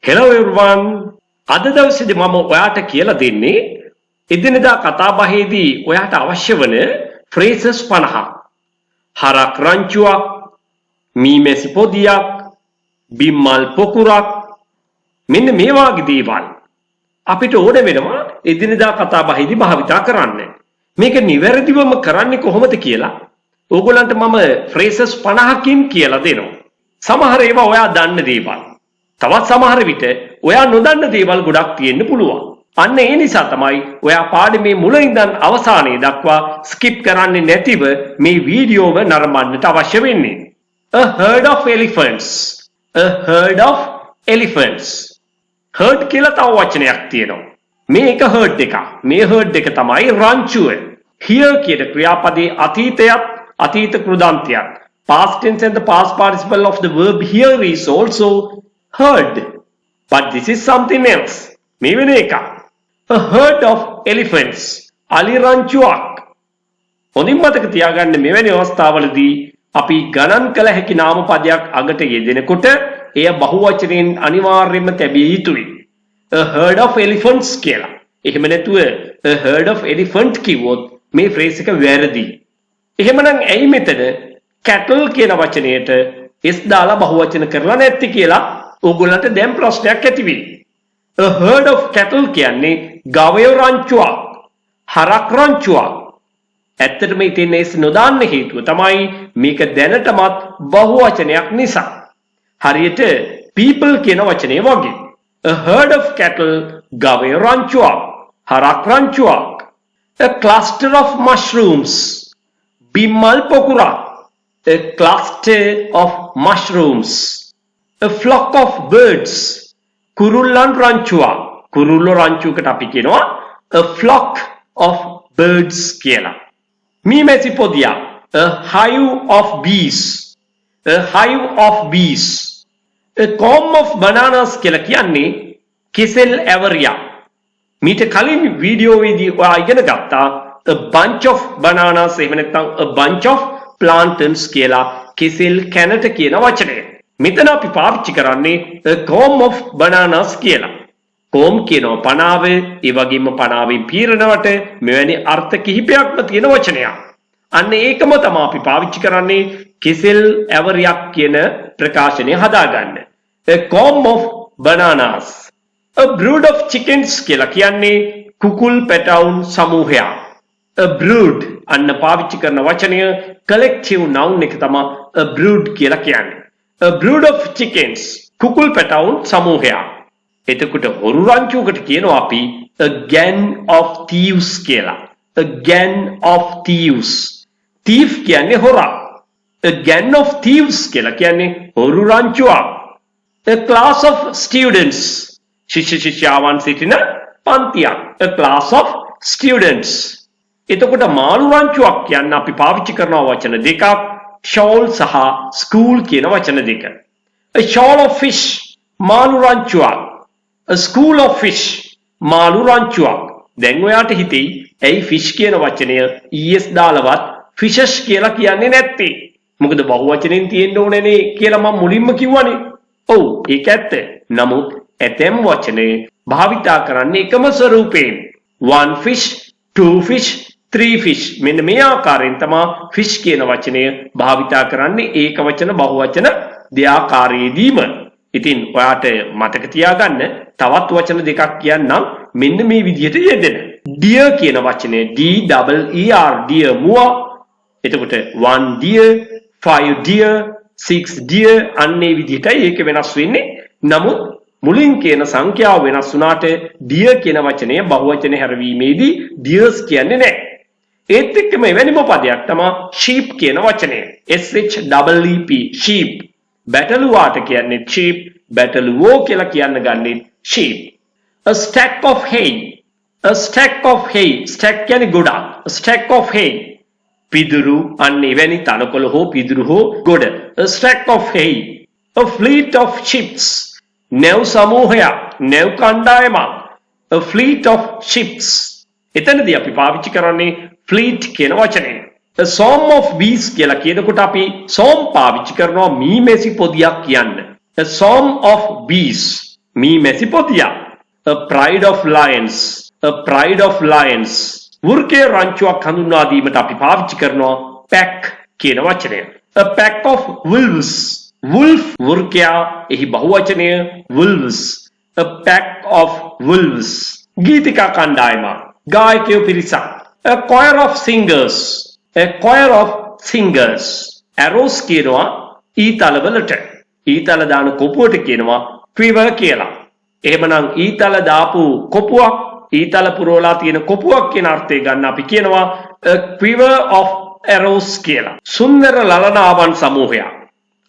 Hello everyone. අද දවසේදී මම ඔයාට කියලා දෙන්නේ එදිනෙදා කතා බහේදී ඔයාට අවශ්‍ය වන phrases 50ක්. හරක් රංචුවක්, මීමැසි පොදියක්, බිම්මල් පොකුරක් මෙන්න මේ වගේ දේවල් අපිට ඕන වෙනවා එදිනෙදා කතා බහේදී භාවිතා කරන්න. මේක නිවැරදිවම කරන්නේ කොහොමද කියලා ඕගොල්ලන්ට මම phrases 50කින් කියලා දෙනවා. සමහර ඒවා ඔයා දන්න දේවල්. තවත් සමහර විට ඔයා නොදන්න දේවල් ගොඩක් තියෙන්න පුළුවන්. අන්න ඒ නිසා තමයි ඔයා පාඩමේ මුල ඉඳන් අවසානයේ දක්වා ස්කිප් කරන්නේ නැතිව මේ වීඩියෝව නරඹන්නට අවශ්‍ය වෙන්නේ. A herd of elephants. A herd of elephants. herd කියලා තව වචනයක් තියෙනවා. මේක herd එකක්. මේ herd එක තමයි රංචුව. here කියන ක්‍රියාපදයේ අතීතයත් අතීත කෘදාන්තයත් past tense and the past participle of the verb here is also herd. But this is something else. මේ වෙන එකක්. A herd of elephants. අලි රංචුවක්. හොඳින් මතක තියාගන්න මෙවැනි අවස්ථාවලදී අපි ගණන් කළ හැකි නාම පදයක් අගට යෙදෙනකොට එය බහුවචනයෙන් අනිවාර්යයෙන්ම තැබිය යුතුයි. A herd of elephants කියලා. එහෙම නැතුව a herd of elephant කිව්වොත් මේ phrase එක වැරදි. එහෙමනම් ඇයි මෙතන cattle කියන වචනයට s දාලා බහුවචන කරලා නැති කියලා ඕගොල්ලන්ට දැන් ප්‍රශ්නයක් ඇති වෙයි. A herd of cattle කියන්නේ ගවය රංචුවක්, හරක් රංචුවක්. ඇත්තටම ඉතින් ඒස් නොදාන්න හේතුව තමයි මේක දැනටමත් බහුවචනයක් නිසා. හරියට people කියන වචනේ වගේ. A herd of cattle ගවය රංචුවක්, හරක් රංචුවක්. A cluster of mushrooms බිම්මල් පොකුරක්. A cluster of mushrooms. A flock of birds කුරුල්ලන් රංචුවක්. කුරුල්ලෝ රංචුවකට අපි කියනවා a flock of birds කියලා. මීමැසි පොදියක් a hive of bees. A hive of bees. A comb of bananas කියලා කියන්නේ කෙසෙල් ඇවරියක්. මීට කලින් වීඩියෝවේදී ඔයා ඉගෙන ගත්තා a bunch of bananas එහෙම නැත්නම් a bunch of plantains කියලා කෙසෙල් කැනට කියන වචනය. මෙතන අපි පාවිච්චි කරන්නේ a comb of bananas කියලා. comb කියනවා පනාව, ඒ වගේම පනාවෙන් පීරනවට මෙවැනි අර්ථ කිහිපයක්ම තියෙන වචනයක්. අන්න ඒකම තමයි අපි පාවිච්චි කරන්නේ කෙසෙල් ඇවරියක් කියන ප්‍රකාශනය හදාගන්න. a comb of bananas. A brood of chickens කියලා කියන්නේ කුකුල් පැටවුන් සමූහයක්. A brood අන්න පාවිච්චි කරන වචනය collective noun එක තමයි a brood කියලා කියන්නේ. A brood of chickens කුකුල් පැටවුන් සමූහයක්. එතකොට හොරු රංචුවකට කියනවා අපි a gang of thieves කියලා. A gang of thieves. thief කියන්නේ හොරා. A gang of thieves කියලා කියන්නේ හොරු රංචුවක්. A class of students ශිෂ්‍ය ශිෂ්‍යාවන් සිටින පන්තියක්. A class of students. එතකොට මාළු රංචුවක් කියන්න අපි පාවිච්චි කරන වචන දෙකක්. shawl සහ school කියන වචන දෙක. A shoal of fish මාළු රංචුවක්. A school of fish මාළු රංචුවක්. දැන් ඔයාට හිතෙයි ඇයි fish කියන වචනය es දාලවත් fishes කියලා කියන්නේ නැත්තේ? මොකද බහුවචනෙන් තියෙන්න ඕනේනේ කියලා මම මුලින්ම කිව්වනේ. ඔව් ඒක ඇත්ත. නමුත් ඇතැම් වචනේ භාවිතා කරන්නේ එකම ස්වරූපයෙන්. one fish, two fish, three fish මෙන්න මේ ආකාරයෙන් තමයි fish කියන වචනය භාවිතා කරන්නේ ඒක වචන බහුවචන දෙආකාරයේදීම. ඉතින් ඔයාට මතක තියාගන්න තවත් වචන දෙකක් කියන්නම් මෙන්න මේ විදිහට යෙදෙන. deer කියන වචනේ D double E R deer මුව. එතකොට 1 deer, 5 deer, 6 deer අන්නේ විදිහටයි ඒක වෙනස් වෙන්නේ. නමුත් මුලින් කියන සංඛ්‍යාව වෙනස් වුණාට deer කියන වචනය බහුවචන හැරවීමේදී deers කියන්නේ නැහැ. ඒත් එක්කම එවැනිම පදයක් තමයි sheep කියන වචනය. SHEEP sheep. බැටළුවාට කියන්නේ sheep, බැටළුවෝ කියලා කියන්න ගන්නේ sheep. A stack of hay. A stack of hay. stack කියන්නේ ගොඩක්. A stack of hay. පිදුරු අන්න එවැනි තනකොළ හෝ පිදුරු හෝ ගොඩ. A stack of hay. A fleet of ships. නැව් සමූහයක්, නැව් කණ්ඩායමක්. A fleet of ships. එතනදී අපි පාවිච්චි කරන්නේ fleet කියන වචනය. A swarm of bees කියලා කියනකොට අපි swarm පාවිච්චි කරනවා මීමැසි පොදියක් කියන්න. A swarm of bees. Me mesipotia. A pride of lions. A pride of lions. වෘකේ රංචුවක් හඳුන්වා දීමට අපි පාවිච්චි කරනවා pack කියන වචනය. A pack of wolves. Wolf වෘකයා එහි බහුවචනය wolves. A pack of wolves. ගීතිකා කණ්ඩායමක්. ගායකයෝ පිරිසක්. A choir of singers. A choir of singers. arrows කියනවා ඊතල වලට. ඊතල දාන කොපුවට කියනවා quiver කියලා. එහෙමනම් ඊතල දාපු කොපුවක් ඊතල පුරවලා තියෙන කොපුවක් කියන අර්ථය ගන්න අපි කියනවා a quiver of arrows කියලා. සුන්දර ලලනාවන් සමූහයක්.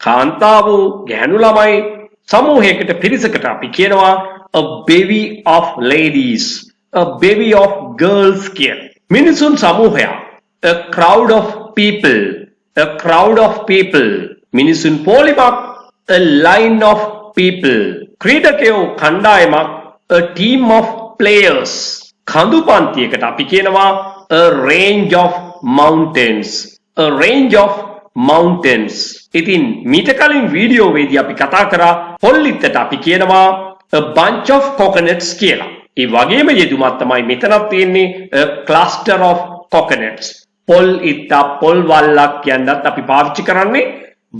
කාන්තාවෝ ගැහැණු ළමයි සමූහයකට පිරිසකට අපි කියනවා a bevy of ladies. A bevy of girls කියලා. මිනිසුන් සමූහයක්. A crowd of people. A crowd of people. මිනිසුන් පොලිමක්. A line of people. ක්‍රීඩකයෝ කණ්ඩායමක්. A team of players. කඳු පන්තියකට අපි කියනවා a range of mountains. A range of mountains. ඉතින් මීට කලින් වීඩියෝවේදී අපි කතා කරා පොල්ලිත්තට අපි කියනවා a bunch of coconuts කියලා. ඒ වගේම යෙදුමක් තමයි මෙතනක් තියෙන්නේ a cluster of coconuts. පොල් ඉත්තා පොල් වල්ලක් කියනවත් අපි පාවිච්චි කරන්නේ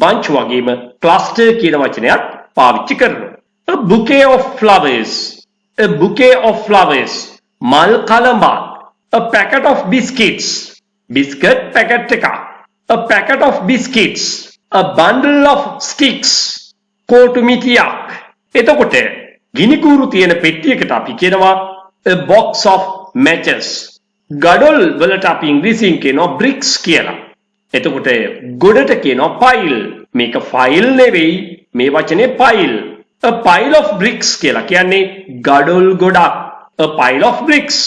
bunch වගේම cluster කියන වචනයත් පාවිච්චි කරනවා. A bouquet of flowers. A bouquet of flowers. මල් කලඹක්. A packet of biscuits. biscuit packet එකක්. A packet of biscuits. A bundle of sticks. කෝටු මිටියක්. එතකොට ගිනිකූරු තියෙන පෙට්ටියකට අපි කියනවා a box of matches. ගඩොල් වලට අපි ඉංග්‍රීසියෙන් කියනවා bricks කියලා. එතකොට ගොඩට කියනවා pile. මේක file නෙවෙයි මේ වචනේ pile. A pile of bricks කියලා කියන්නේ ගඩොල් ගොඩක්. A pile of bricks.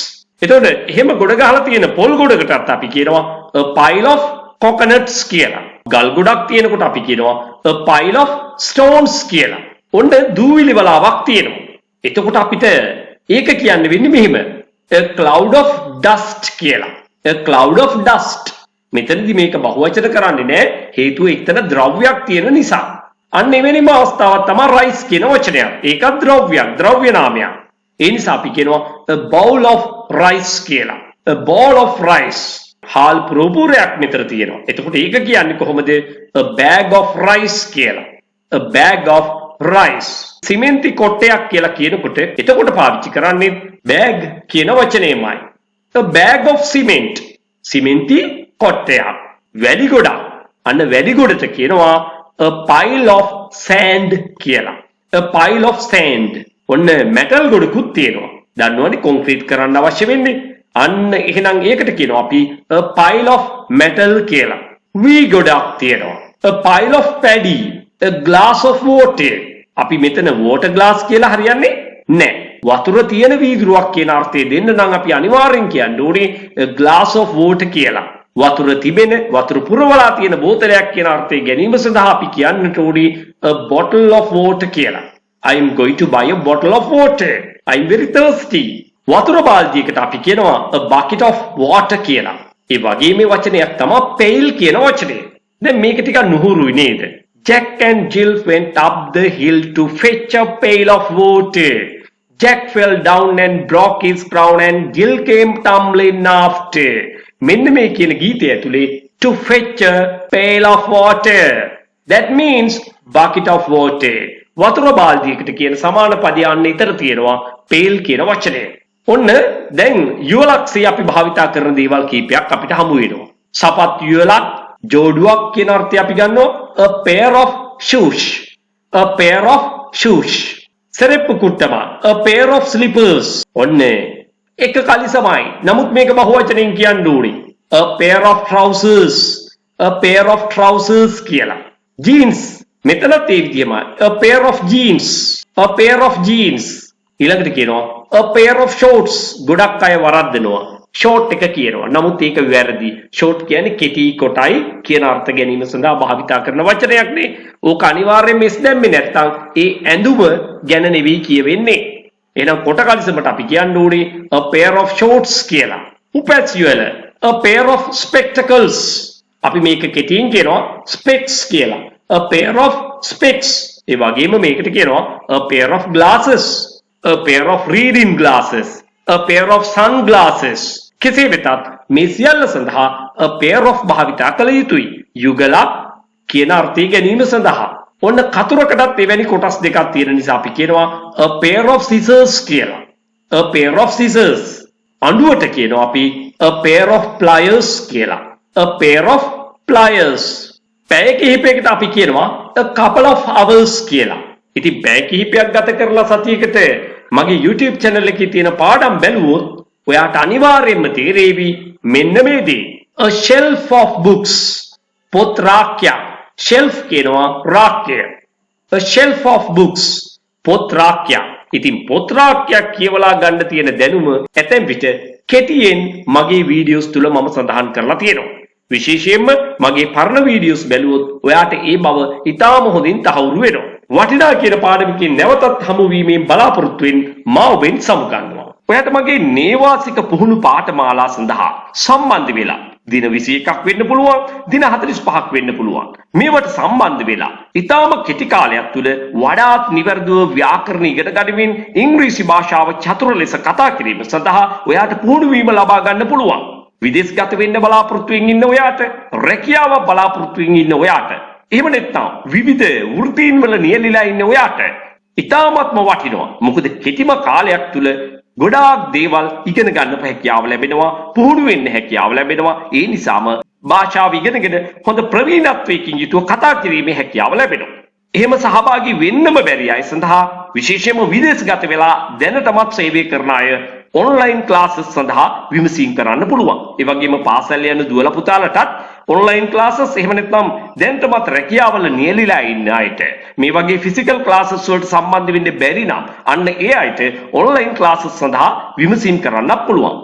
එතකොට එහෙම ගොඩ ගහලා තියෙන පොල් ගොඩකටත් අපි කියනවා a pile of coconuts කියලා. ගල් ගොඩක් තියෙනකොට අපි කියනවා a pile of stones කියලා. ඔන්න දූවිලි වලාවක් තියෙනවා. එතකොට අපිට ඒක කියන්න වෙන්නේ මෙහෙම. A cloud of dust කියලා. A cloud of dust. මෙතනදී මේක බහුවචන කරන්නේ නැහැ. හේතුව එක්තන ද්‍රව්‍යයක් තියෙන නිසා. අන්න එවැනිම අවස්ථාවක් තමයි rice කියන වචනයක්. ඒකත් ද්‍රව්‍යයක්, ද්‍රව්‍ය නාමයක්. ඒ නිසා අපි කියනවා a bowl of rice කියලා. A bowl of rice. හාල් පුරෝපුරයක් මෙතන තියෙනවා. එතකොට ඒක කියන්නේ කොහොමද? A bag of rice කියලා. A bag of rice. සිමෙන්ති කොටයක් කියලා කියනකොට එතකොට පාවිච්චි කරන්නේ bag කියන වචනයමයි. A bag of cement. සිමෙන්ති කොටයක්. වැඩි ගොඩක්. අන්න වැඩි ගොඩට කියනවා a pile of sand කියලා. A pile of sand. ඔන්න metal ගොඩකුත් තියෙනවා. දන්නවනේ කොන්ක්‍රීට් කරන්න අවශ්‍ය වෙන්නේ. අන්න එහෙනම් ඒකට කියනවා අපි a pile of metal කියලා. වී ගොඩක් තියෙනවා. A pile of paddy. A glass of water. අපි මෙතන water glass කියලා හරියන්නේ නැහැ. වතුර තියෙන වීදුරුවක් කියන අර්ථය දෙන්න නම් අපි අනිවාර්යෙන් කියන්න ඕනේ a glass of water කියලා. වතුර තිබෙන වතුර පුරවලා තියෙන බෝතලයක් කියන අර්ථය ගැනීම සඳහා අපි කියන්නට ඕනේ a bottle of water කියලා. I am going to buy a bottle of water. I am very thirsty. වතුර බාල්දියකට අපි කියනවා a bucket of water කියලා. ඒ වගේම වචනයක් තමයි pail කියන වචනේ. දැන් මේක ටිකක් නුහුරුයි නේද? Jack and Jill went up the hill to fetch a pail of water. Jack fell down and broke his crown and Jill came tumbling after. මෙන්න මේ කියන ගීතය ඇතුලේ to fetch a pail of water. That means bucket of water. වතුර බාල්දියකට කියන සමාන පදය අන්න ඊතර තියෙනවා pail කියන වචනය. ඔන්න දැන් යුවලක්සේ අපි භාවිතා කරන දේවල් කීපයක් අපිට හමු වෙනවා. සපත් යුවලක් ජෝඩුවක් කියන අර්ථය අපි ගන්නවා a pair of shoes. A pair of shoes. සෙරෙප්පු කුට්ටම a pair of slippers. ඔන්න එක කලිසමයි. නමුත් මේක බහුවචනයෙන් කියන්න ඕනේ. A pair of trousers. A pair of trousers කියලා. jeans මෙතනත් ඒ විදිහමයි. A pair of jeans. A pair of jeans. ඊළඟට කියනවා a pair of shorts. ගොඩක් අය වරද්දනවා. short එක කියනවා. නමුත් ඒක වැරදි. short කියන්නේ කෙටි කොටයි කියන අර්ථ ගැනීම සඳහා භාවිතා කරන වචනයක් නේ. ඕක අනිවාර්යයෙන්ම s දැම්මේ නැත්නම් ඒ ඇඳුම ගැන නෙවෙයි කියවෙන්නේ. එහෙනම් කොට කලිසමට අපි කියන්න ඕනේ a pair of shorts කියලා. උපැස් යුවල a pair of spectacles. අපි මේක කෙටියෙන් කියනවා specs කියලා. A pair of specs. ඒ වගේම මේකට කියනවා a pair of glasses, a pair of reading glasses, a pair of sunglasses. කෙසේ වෙතත් මේ සියල්ල සඳහා a pair of භාවිතා කළ යුතුයි. යුගලක් කියන අර්ථය ගැනීම සඳහා. ඔන්න කතුරකටත් එවැනි කොටස් දෙකක් තියෙන නිසා අපි කියනවා a pair of scissors කියලා. a pair of scissors. අඬුවට කියනවා අපි a pair of pliers කියලා. a pair of pliers. පැය කිහිපයකට අපි කියනවා a couple of hours කියලා. ඉතින් පැය කිහිපයක් ගත කරලා සතියකට මගේ YouTube channel එකේ තියෙන පාඩම් බැලුවොත් ඔයාට අනිවාර්යයෙන්ම තේරෙවි මෙන්න මේ දේ. a shelf of books. පොත් රාක්කයක්. shelf කියනවා රාක්කය. a shelf of books. පොත් රාක්කයක්. ඉතින් පොත් රාක්කයක් කියවලා ගන්න තියෙන දැනුම ඇතැම් විට කෙටියෙන් මගේ වීඩියෝස් තුල මම සඳහන් කරලා තියෙනවා. විශේෂයෙන්ම මගේ පරණ වීඩියෝස් බැලුවොත් ඔයාට ඒ බව ඉතාම හොඳින් තහවුරු වෙනවා. වටිනා කියන පාඩමකින් නැවතත් හමු වීමෙන් බලාපොරොත්තු වෙමින් මා ඔබෙන් සමුගන්නවා. ඔයාට මගේ නේවාසික පුහුණු පාඨමාලා සඳහා සම්බන්ධ වෙලා දින 21ක් වෙන්න පුළුවන්, දින 45ක් වෙන්න පුළුවන්. මේවට සම්බන්ධ වෙලා ඊටාම කෙටි කාලයක් තුළ වඩාත් නිවැරදිව ව්‍යාකරණ ඉගෙන ගනිමින් ඉංග්‍රීසි භාෂාව චතුර ලෙස කතා කිරීම සඳහා ඔයාට පුහුණු වීම ලබා ගන්න පුළුවන්. විදේශගත වෙන්න බලාපොරොත්තු වෙමින් ඉන්න ඔයාට, රැකියාව බලාපොරොත්තු වෙමින් ඉන්න ඔයාට, එහෙම නැත්නම් විවිධ වෘත්තීන් වල නියැලීලා ඉන්න ඔයාට ඉතාමත්ම වටිනවා. මොකද කෙටිම කාලයක් තුළ ගොඩාක් දේවල් ඉගෙන ගන්න හැකියාව ලැබෙනවා, පුහුණු වෙන්න හැකියාව ලැබෙනවා. ඒ නිසාම භාෂාව ඉගෙනගෙන හොඳ ප්‍රවීණත්වයකින් යුතුව කතා කිරීමේ හැකියාව ලැබෙනවා. එහෙම සහභාගී වෙන්නම බැරි අය සඳහා විශේෂයෙන්ම විදේශගත වෙලා දැනටමත් සේවය කරන අය ඔන්ලයින් ක්ලාසස් සඳහා විමසීම් කරන්න පුළුවන්. ඒ වගේම පාසල් යන දුවලා පුතාලටත් ඔන්ලයින් ක්ලාසස් එහෙම නැත්නම් දැනටමත් රැකියාවල නියැලීලා ඉන්න අයට මේ වගේ ෆිසිකල් ක්ලාසස් වලට සම්බන්ධ වෙන්න බැරි නම් අන්න ඒ අයට ඔන්ලයින් ක්ලාසස් සඳහා විමසීම් කරන්නත් පුළුවන්.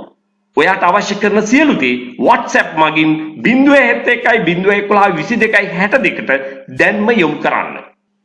ඔයාට අවශ්‍ය කරන සියලු දේ WhatsApp මගින් 071 දැන්ම යොමු කරන්න.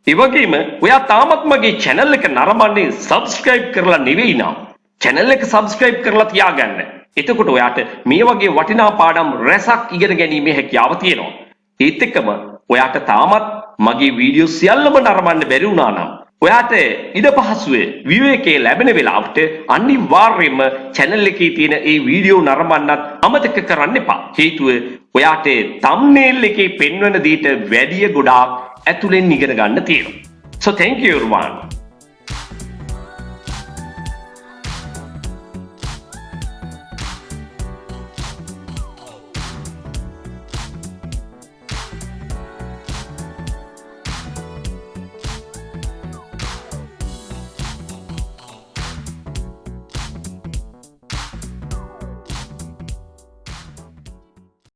ඒ වගේම ඔයා තාමත් මගේ channel එක නරඹන්නේ subscribe කරලා නෙවෙයි නම් channel එක subscribe කරලා තියාගන්න. එතකොට ඔයාට මේ වගේ වටිනා පාඩම් රැසක් ඉගෙන ගැනීමේ හැකියාව තියෙනවා. ඒත් එක්කම ඔයාට තාමත් මගේ වීඩියෝ සියල්ලම නරඹන්න බැරි වුණා නම් ඔයාට ඉඩ පහසුවේ විවේකයේ ලැබෙන වෙලාවට අනිවාර්යයෙන්ම channel එකේ තියෙන ඒ වීඩියෝ නරඹන්නත් අමතක කරන්න එපා. හේතුව ඔයාට thumbnail එකේ පෙන්වන දේට වැඩිය ගොඩාක් ඇතුලෙන් ඉගෙන ගන්න තියෙනවා. So thank you everyone.